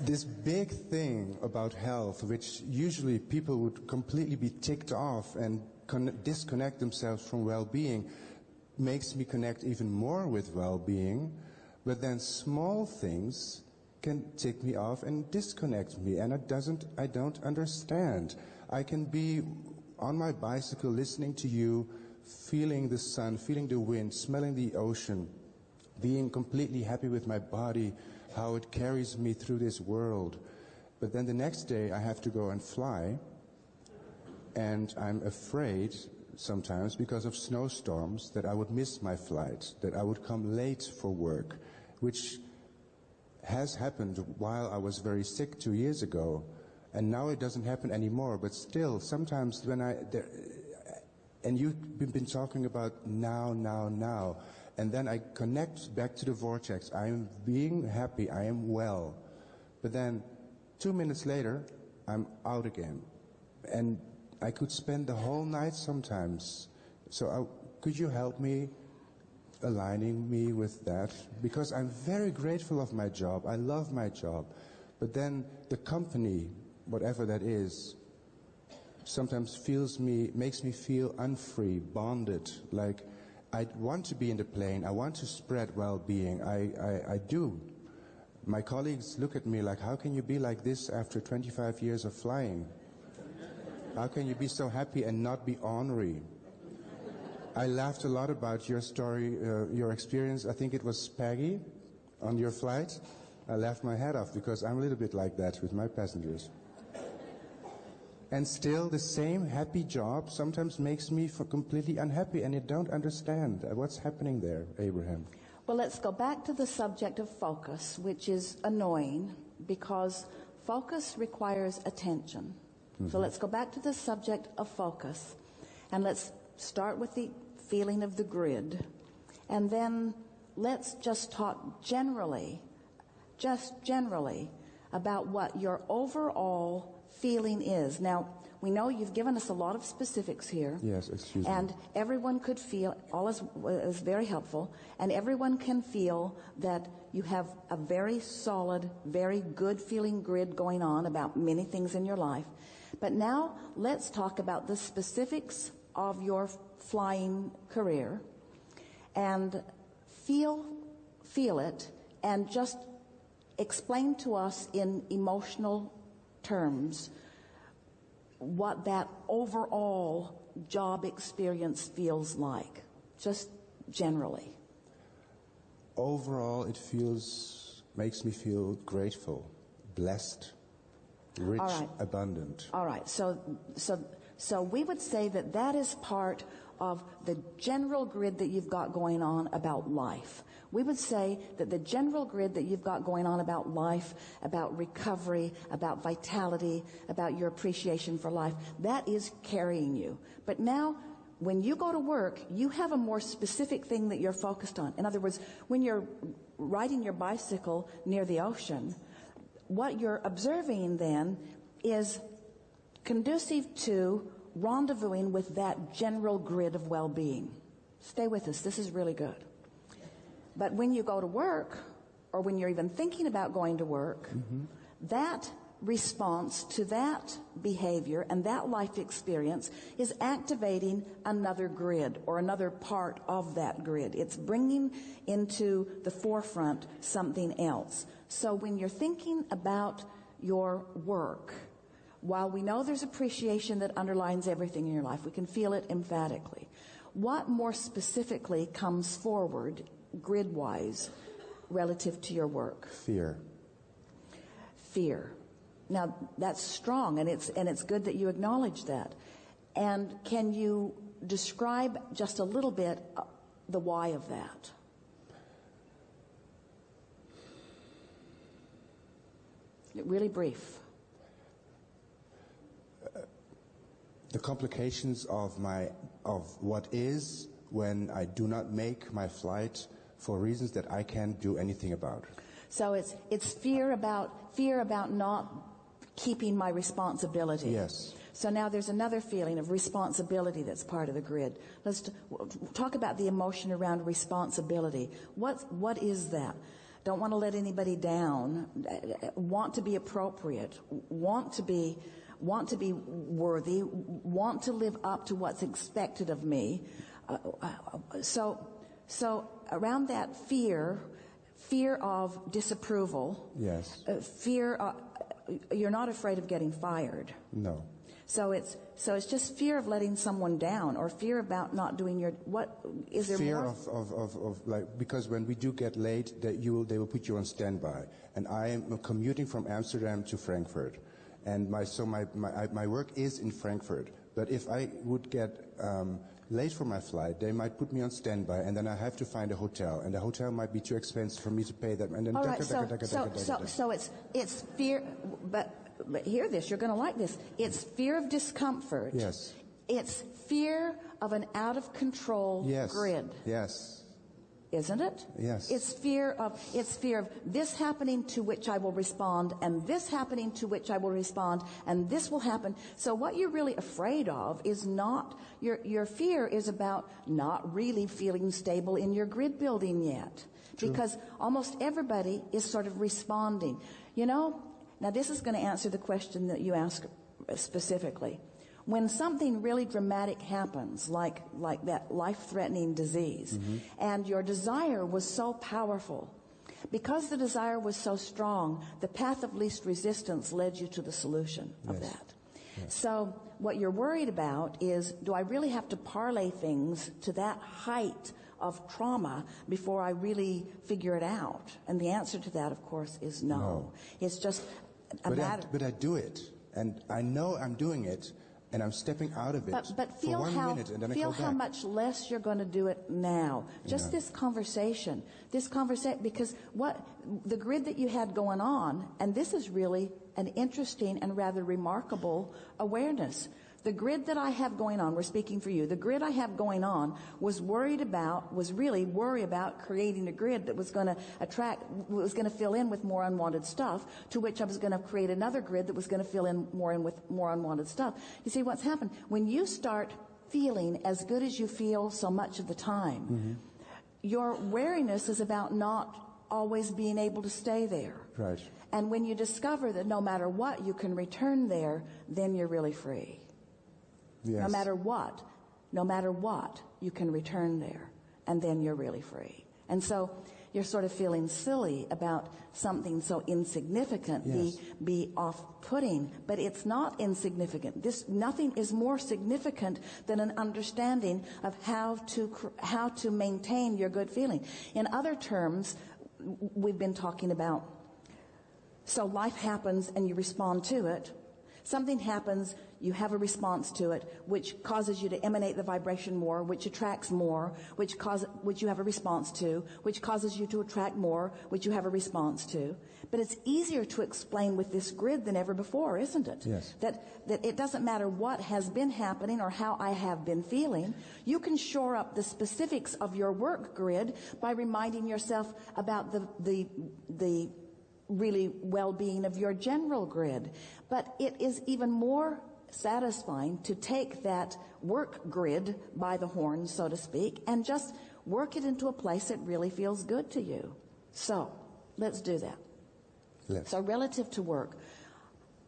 this big thing about health, which usually people would completely be ticked off and disconnect themselves from well-being, makes me connect even more with well-being. But then small things can tick me off and disconnect me, and I don't understand. I can be on my bicycle listening to you, feeling the sun, feeling the wind, smelling the ocean, being completely happy with my body, how it carries me through this world. But then the next day I have to go and fly, and I'm afraid sometimes because of snowstorms that I would miss my flight, that I would come late for work, which has happened while I was very sick 2 years ago, and now it doesn't happen anymore. But still, sometimes when and you've been talking about now, and then I connect back to the vortex. I am being happy, I am well, but then 2 minutes later, I'm out again, and I could spend the whole night sometimes. So could you help me aligning me with that? Because I'm very grateful of my job. I love my job. But then the company, whatever that is, sometimes makes me feel unfree, bonded. Like I want to be in the plane. I want to spread well-being. I do. My colleagues look at me like, how can you be like this after 25 years of flying? How can you be so happy and not be ornery? I laughed a lot about your story, your experience. I think it was Peggy on your flight. I laughed my head off because I'm a little bit like that with my passengers. And still, the same happy job sometimes makes me completely unhappy, and I don't understand what's happening there, Abraham. Well, let's go back to the subject of focus, which is annoying because focus requires attention. Mm-hmm. So let's go back to the subject of focus, and let's start with the feeling of the grid, and then let's just talk generally about what your overall feeling is. Now, we know you've given us a lot of specifics here. Yes, excuse me. And everyone could feel, all is very helpful, and everyone can feel that you have a very solid, very good feeling grid going on about many things in your life. But now, let's talk about the specifics of your flying career, and feel it, and just explain to us in emotional terms what that overall job experience feels like, just generally. Overall, it makes me feel grateful, blessed, rich, abundant. All right. So we would say that is part of the general grid that you've got going on about life. We would say that the general grid that you've got going on about life, about recovery, about vitality, about your appreciation for life, that is carrying you. But now, when you go to work, you have a more specific thing that you're focused on. In other words, when you're riding your bicycle near the ocean, what you're observing then is conducive to rendezvousing with that general grid of well-being. Stay with us. This is really good. But when you go to work, or when you're even thinking about going to work, mm-hmm. that response to that behavior and that life experience is activating another grid or another part of that grid. It's bringing into the forefront something else. So when you're thinking about your work, while we know there's appreciation that underlines everything in your life, we can feel it emphatically. What more specifically comes forward, grid-wise, relative to your work? Fear. Now, that's strong, and it's good that you acknowledge that. And can you describe just a little bit the why of that? Really brief. The complications of what is when I do not make my flight for reasons that I can't do anything about. So it's fear about not keeping my responsibility. Yes. So now there's another feeling of responsibility that's part of the grid. Let's talk about the emotion around responsibility. What is that? don't want to let anybody down, want to be appropriate, want to be worthy, want to live up to what's expected of me. So around that fear of disapproval, Yes. You're not afraid of getting fired. No. So it's just fear of letting someone down, or fear about not doing your, what is there Fear more? of like, because when we do get late, they will put you on standby, and I am commuting from Amsterdam to Frankfurt, and my work is in Frankfurt. But if I would get late for my flight, they might put me on standby, and then I have to find a hotel, and the hotel might be too expensive for me to pay them, and then All right, so it's fear, but hear this, you're going to like this. It's fear of discomfort. Yes. It's fear of an out of control grid. Yes. Isn't it? Yes. It's fear of this happening to which I will respond, and this happening to which I will respond, and this will happen. So what you're really afraid of is not, your fear is about not really feeling stable in your grid building yet. True. Because almost everybody is sort of responding. You know, now this is going to answer the question that you asked specifically. When something really dramatic happens, like that life-threatening disease, and your desire was so powerful, because the desire was so strong, the path of least resistance led you to the solution of that. Yes. So what you're worried about is, do I really have to parlay things to that height of trauma before I really figure it out? And the answer to that, of course, is no. It's just a matter. But I do it, and I know I'm doing it. And I'm stepping out of it but for 1 minute, and then I go back. Feel how much less you're going to do it now. Just this conversation, because what the grid that you had going on, and this is really an interesting and rather remarkable awareness. The grid that I have going on, we're speaking for you, the grid I have going on was really worry about creating a grid that was going to fill in with more unwanted stuff, to which I was going to create another grid that was going to fill in with more unwanted stuff. You see what's happened? When you start feeling as good as you feel so much of the time, your wariness is about not always being able to stay there. Right. And when you discover that no matter what you can return there, then you're really free. Yes. No matter what, you can return there, and then you're really free. And so you're sort of feeling silly about something so insignificant be off-putting, but it's not insignificant. Nothing is more significant than an understanding of how to maintain your good feeling. In other terms, we've been talking about, so life happens and you respond to it. Something happens, you have a response to it, which causes you to emanate the vibration more, which attracts more, which you have a response to, which causes you to attract more, which you have a response to. But it's easier to explain with this grid than ever before, isn't it? Yes. That it doesn't matter what has been happening or how I have been feeling. You can shore up the specifics of your work grid by reminding yourself about the really well-being of your general grid. But it is even more satisfying to take that work grid by the horns, so to speak, and just work it into a place that really feels good to you. So let's do that. Yes. So relative to work,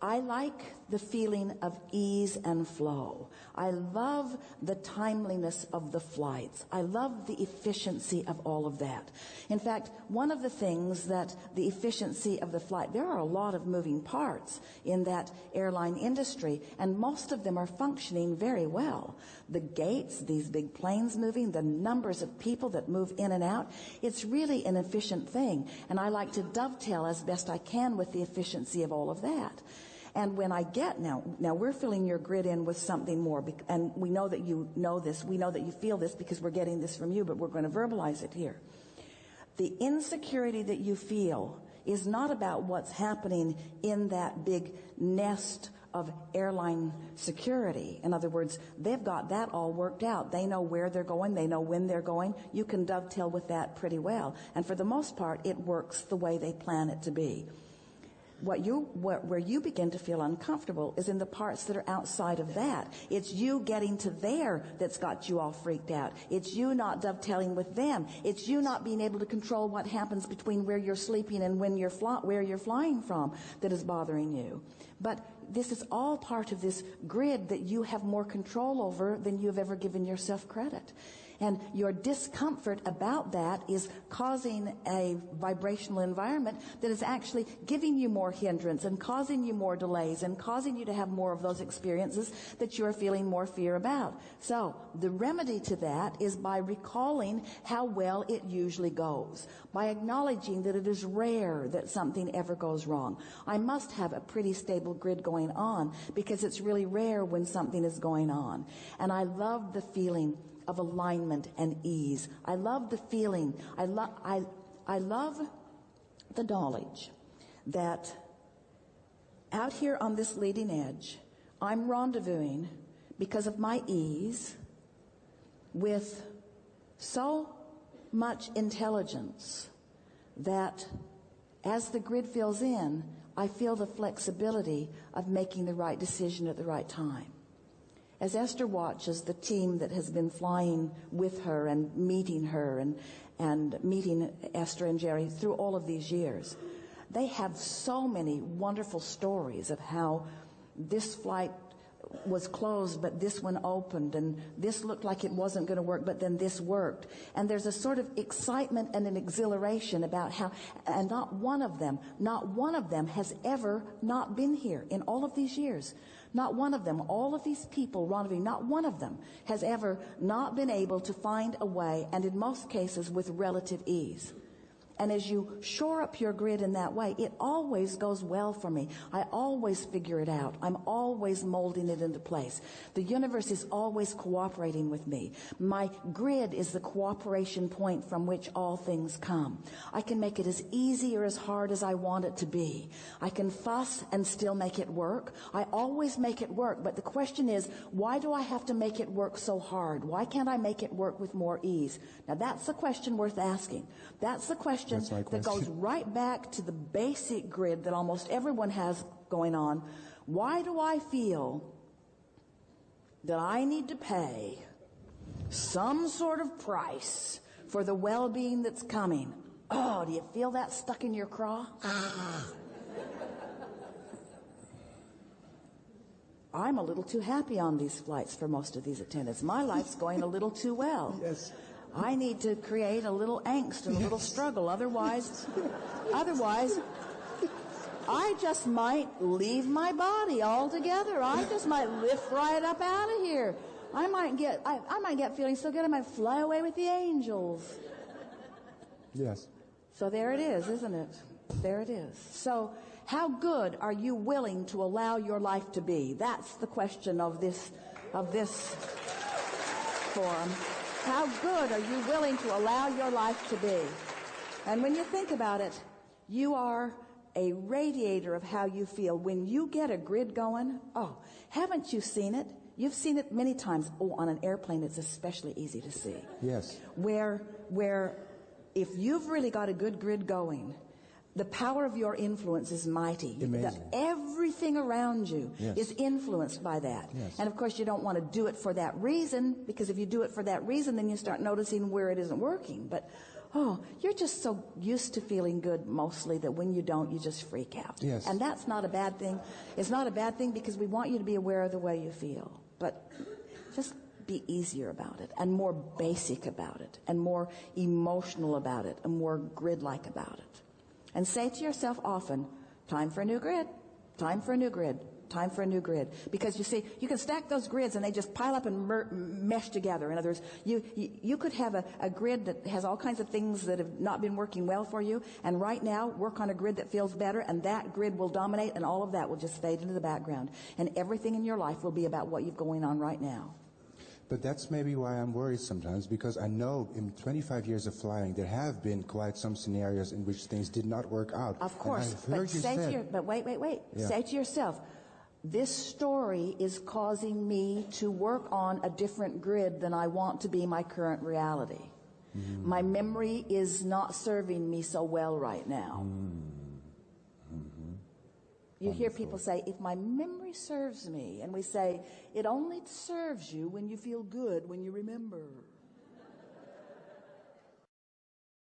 I like the feeling of ease and flow. I love the timeliness of the flights. I love the efficiency of all of that. In fact, one of the things that the efficiency of the flight, there are a lot of moving parts in that airline industry, and most of them are functioning very well. The gates, these big planes moving, the numbers of people that move in and out, it's really an efficient thing. And I like to dovetail as best I can with the efficiency of all of that. And when I get now we're filling your grid in with something more, and we know that you know this, we know that you feel this because we're getting this from you, but we're going to verbalize it here. The insecurity that you feel is not about what's happening in that big nest of airline security. In other words, they've got that all worked out. They know where they're going. They know when they're going. You can dovetail with that pretty well. And for the most part, it works the way they plan it to be. Where you begin to feel uncomfortable is in the parts that are outside of that. It's you getting to there that's got you all freaked out. It's you not dovetailing with them. It's you not being able to control what happens between where you're sleeping and where you're flying from that is bothering you. But this is all part of this grid that you have more control over than you've ever given yourself credit. And your discomfort about that is causing a vibrational environment that is actually giving you more hindrance and causing you more delays and causing you to have more of those experiences that you're feeling more fear about. So the remedy to that is by recalling how well it usually goes, by acknowledging that it is rare that something ever goes wrong. I must have a pretty stable grid going on because it's really rare when something is going on. And I love the feeling of alignment and ease. I love the feeling. I love the knowledge that out here on this leading edge, I'm rendezvousing because of my ease with so much intelligence that as the grid fills in, I feel the flexibility of making the right decision at the right time. As Esther watches the team that has been flying with her and meeting her and meeting Esther and Jerry through all of these years, they have so many wonderful stories of how this flight was closed, but this one opened, and this looked like it wasn't going to work, but then this worked. And there's a sort of excitement and an exhilaration about how, and not one of them has ever not been here in all of these years. Not one of them, all of these people rendezvousing, not one of them has ever not been able to find a way, and in most cases with relative ease. And as you shore up your grid in that way, it always goes well for me. I always figure it out. I'm always molding it into place. The universe is always cooperating with me. My grid is the cooperation point from which all things come. I can make it as easy or as hard as I want it to be. I can fuss and still make it work. I always make it work, but the question is, why do I have to make it work so hard? Why can't I make it work with more ease? Now that's the question worth asking. That's the question that goes right back to the basic grid that almost everyone has going on. Why do I feel that I need to pay some sort of price for the well-being that's coming? Oh, do you feel that stuck in your craw? I'm a little too happy on these flights for most of these attendants. My life's going a little too well. Yes. I need to create a little angst and a little struggle. Otherwise, I just might leave my body altogether. I just might lift right up out of here. I might get feeling so good I might fly away with the angels. Yes. So there it is, isn't it? There it is. So how good are you willing to allow your life to be? That's the question of this forum. How good are you willing to allow your life to be? And when you think about it, you are a radiator of how you feel. When you get a grid going, oh, haven't you seen it? You've seen it many times. Oh, on an airplane, it's especially easy to see. Yes. Where if you've really got a good grid going, the power of your influence is mighty. Amazing. Everything around you is influenced by that. Yes. And of course, you don't want to do it for that reason, because if you do it for that reason, then you start noticing where it isn't working. But, you're just so used to feeling good mostly that when you don't, you just freak out. Yes. And that's not a bad thing. It's not a bad thing because we want you to be aware of the way you feel. But just be easier about it and more basic about it and more emotional about it and more grid-like about it. And say to yourself often, time for a new grid, time for a new grid, time for a new grid. Because you see, you can stack those grids and they just pile up and mesh together. In other words, you could have a grid that has all kinds of things that have not been working well for you, and right now work on a grid that feels better, and that grid will dominate, and all of that will just fade into the background. And everything in your life will be about what you've going on right now. But that's maybe why I'm worried sometimes, because I know in 25 years of flying, there have been quite some scenarios in which things did not work out. Of course, but wait. Yeah. Say to yourself, this story is causing me to work on a different grid than I want to be my current reality. Mm-hmm. My memory is not serving me so well right now. Mm-hmm. You hear people say, if my memory serves me, and we say, it only serves you when you feel good, when you remember.